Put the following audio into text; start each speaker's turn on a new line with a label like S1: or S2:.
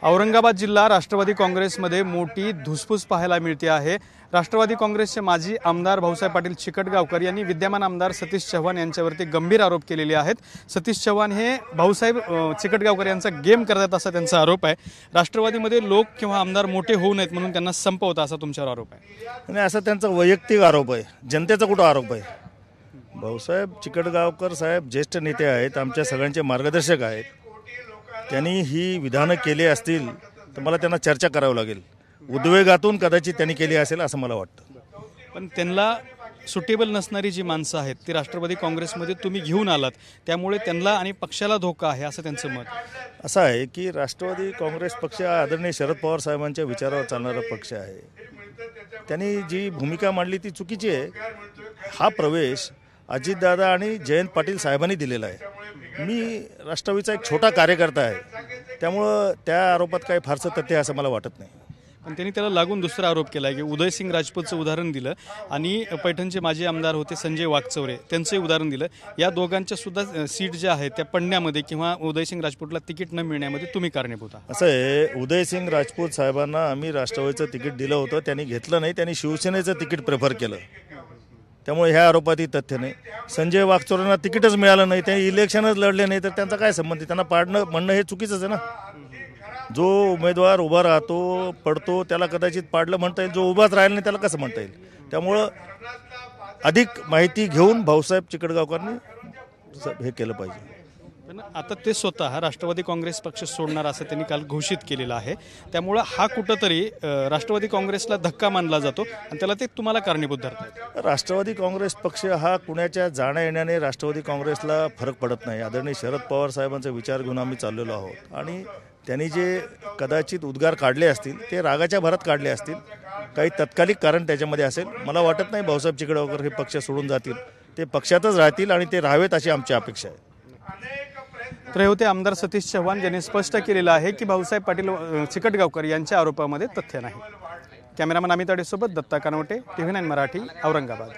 S1: औरंगाबाद जिल्हा राष्ट्रवादी काँग्रेसमध्ये मोठी धुसफूस पाहायला मिळते आहे। राष्ट्रवादी काँग्रेसचे माजी आमदार भाऊसाहेब पाटील चिकटगावकर यांनी विद्यमान आमदार सतीश चव्हाण यांच्यावरती गंभीर आरोप केलेले आहेत। सतीश चव्हाण हे भाऊसाहेब चिकटगावकर यांचा गेम करतात असा त्यांचा आरोप आहे। राष्ट्रवादीमध्ये लोक किंवा आमदार मोठे होऊ नयेत म्हणून त्यांना संपवता असा तुमच्यावर आरोप आहे।
S2: आणि असा त्यांचा वैयक्तिक आरोप आहे, जनतेचा कुठं आरोप आहे? भाऊसाहेब चिकटगावकर साहेब ज्येष्ठ नेते आहेत, आमच्या सगळ्यांचे मार्गदर्शक आहेत। त्यांनी ही विधानं केली असतील तर मला त्यांना चर्चा करावी लागेल। उद्वेगातून कदाचित त्यांनी केली असेल असं मला वाटतं।
S1: पण त्यांना सुटेबल नसणारी जी माणसं आहेत ती राष्ट्रवादी काँग्रेसमध्ये तुम्ही घेऊन आलात, त्यामुळे त्यांना आणि पक्षाला धोका आहे असं त्यांचं मत
S2: असं आहे की राष्ट्रवादी काँग्रेस पक्ष आदरणीय शरद पवार साहेबांच्या विचारावर चालणारा पक्ष आहे। त्यांनी जी भूमिका मांडली ती चुकीची आहे। हा प्रवेश अजितदादा आणि जयंत पाटील साहेबांनी दिलेला आहे। मी राष्ट्रवादीचा एक छोटा कार्यकर्ता आहे, त्यामुळं त्या आरोपात काही फारसं तथ्य असं मला वाटत नाही।
S1: पण त्यांनी त्याला लागून दुसरा आरोप केला की उदयसिंग राजपूतचं उदाहरण दिलं आणि पैठणचे माजी आमदार होते संजय वाकचौरे त्यांचंही उदाहरण दिलं। या दोघांच्या सुद्धा सीट ज्या आहेत त्या पडण्यामध्ये किंवा उदयसिंग राजपूतला तिकीट न मिळण्यामध्ये तुम्ही कारणीभूत आहात।
S2: असं आहे, उदयसिंग राजपूत साहेबांना आम्ही राष्ट्रवादीचं तिकीट दिलं होतं, त्यांनी घेतलं नाही, त्यांनी शिवसेनेचं तिकीट प्रेफर केलं। त्यामुळे ह्या आरोपातही तथ्य नाही। संजय वाकचौरेंना तिकीटच मिळालं नाही, ते इलेक्शनच लढले नाही, तर त्यांचा काय संबंध? त्यांना पाडणं म्हणणं हे चुकीचंच आहे ना। जो उमेदवार उभा राहतो पडतो त्याला कदाचित पाडलं म्हणता येईल, जो उभाच राहिला नाही त्याला कसं म्हणता येईल? त्यामुळं अधिक माहिती घेऊन भाऊसाहेब चिकटगावकरांनी हे केलं पाहिजे।
S1: पण आता ते स्वतः राष्ट्रवादी काँग्रेस पक्ष सोडणार असं त्यांनी काल घोषित केलेलं आहे, त्यामुळे हा कुठंतरी राष्ट्रवादी काँग्रेसला धक्का मानला जातो आणि त्याला ते तुम्हाला कारणीभूत धरतात।
S2: राष्ट्रवादी काँग्रेस पक्ष हा कुणाच्या जाण्या येण्याने राष्ट्रवादी काँग्रेसला फरक पडत नाही। आदरणीय शरद पवार साहेबांचा विचार घेऊन आम्ही चाललेलो आहोत आणि त्यांनी जे कदाचित उद्गार काढले असतील ते रागाच्या भरात काढले असतील, काही तत्कालिक कारण त्याच्यामध्ये असेल। मला वाटत नाही भाऊसाहेब चिकटगावकर हे पक्ष सोडून जातील, ते पक्षातच राहतील आणि ते राहावेत अशी आमची अपेक्षा आहे।
S1: तर हे होते आमदार सतीश चव्हाण यांनी स्पष्ट केलेलं आहे की भाऊसाहेब पाटील चिकटगावकर यांच्या आरोपामध्ये तथ्य नाही। कॅमेरामन अमित अडेसोबत दत्ता कानवटे, TV9 मराठी, औरंगाबाद।